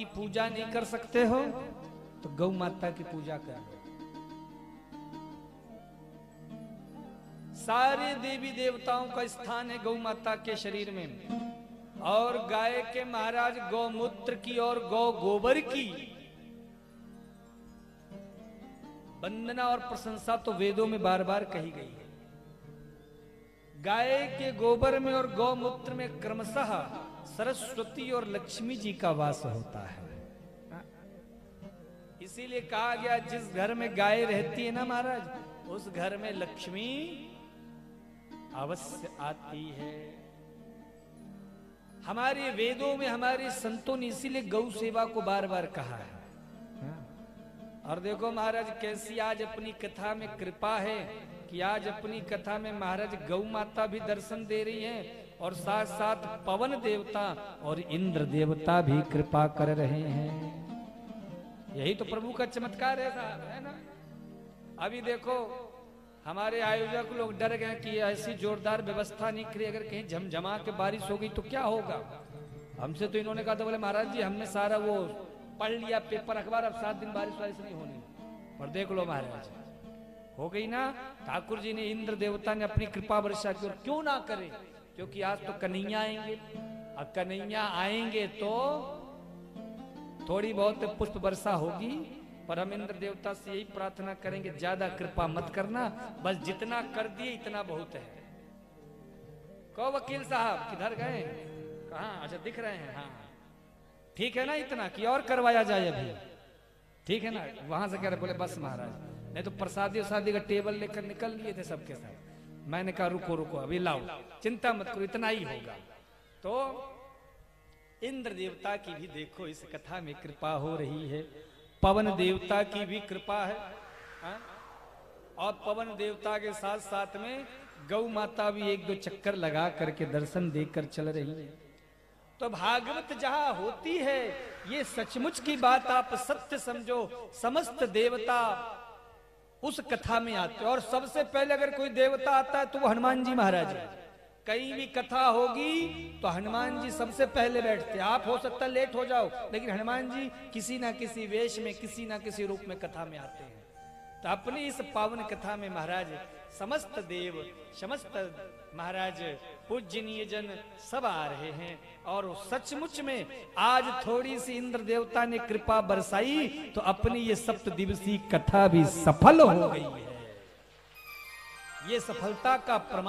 की पूजा नहीं कर सकते हो तो गौ माता की पूजा कर लो। सारे देवी देवताओं का स्थान है गौ माता के शरीर में, और गाय के महाराज गौमूत्र की और गौ गोबर की वंदना और प्रशंसा तो वेदों में बार बार कही गई है। गाय के गोबर में और गौमूत्र में क्रमशः सरस्वती और लक्ष्मी जी का वास होता है। इसीलिए कहा गया जिस घर में गाय रहती है ना महाराज, उस घर में लक्ष्मी अवश्य आती है। हमारे वेदों में हमारे संतों ने इसीलिए गौ सेवा को बार बार कहा है। और देखो महाराज कैसी आज अपनी कथा में कृपा है कि आज अपनी कथा में महाराज गौ माता भी दर्शन दे रही हैं और साथ साथ पवन देवता और इंद्र देवता भी कृपा कर रहे हैं। यही तो प्रभु का चमत्कार है साहब, है ना। अभी देखो हमारे आयोजक लोग डर गए कि ऐसी जोरदार व्यवस्था नहीं करी, अगर कहीं झमझमा के बारिश हो गई तो क्या होगा। हमसे तो इन्होंने कहा था, बोले महाराज जी हमने सारा वो पढ़ लिया पेपर अखबार, अब 7 दिन बारिश वारिश नहीं होनी। और देख लो महाराज हो गई ना। ठाकुर जी ने इंद्र देवता ने अपनी कृपा वर्षा की, और क्यों ना करे, क्योंकि आज तो कन्हैया आएंगे, और कन्हैया आएंगे तो थोड़ी बहुत पुष्प वर्षा होगी। पर हम इंद्र देवता से यही प्रार्थना करेंगे ज्यादा कृपा मत करना, बस जितना कर दिए इतना बहुत है। कहो वकील साहब किधर गए, कहाँ, अच्छा दिख रहे हैं, हाँ ठीक है ना, इतना कि और करवाया जाए अभी, ठीक है ना। वहां से कह रहे, बोले बस महाराज, नहीं तो प्रसादी शादी का टेबल लेकर निकल लिए थे सबके साथ। मैंने कहा रुको रुको अभी लाओ, चिंता मत करो, इतना ही होगा। तो इंद्र देवता की भी देखो इस कथा में कृपा हो रही है, पवन देवता की भी कृपा है, हा? और पवन देवता के साथ साथ में गौ माता भी 1-2 चक्कर लगा करके दर्शन देकर चल रही है। तो भागवत जहां होती है ये सचमुच की बात आप सत्य समझो, समस्त देवता उस कथा में आते हैं। और सबसे पहले अगर कोई देवता आता है तो वो हनुमान जी महाराज है। कहीं भी कथा होगी तो हनुमान जी सबसे पहले बैठते हैं। आप हो सकता है लेट हो जाओ, लेकिन हनुमान जी किसी ना किसी वेश में किसी ना किसी रूप में कथा में आते हैं। तो अपनी इस पावन कथा में महाराज समस्त देव समस्त महाराज पूजनीय जन सब आ रहे हैं। और सचमुच में आज थोड़ी सी इंद्र देवता ने कृपा बरसाई तो अपनी ये 7 दिवसीय कथा भी सफल हो गई है। ये सफलता का प्रमाण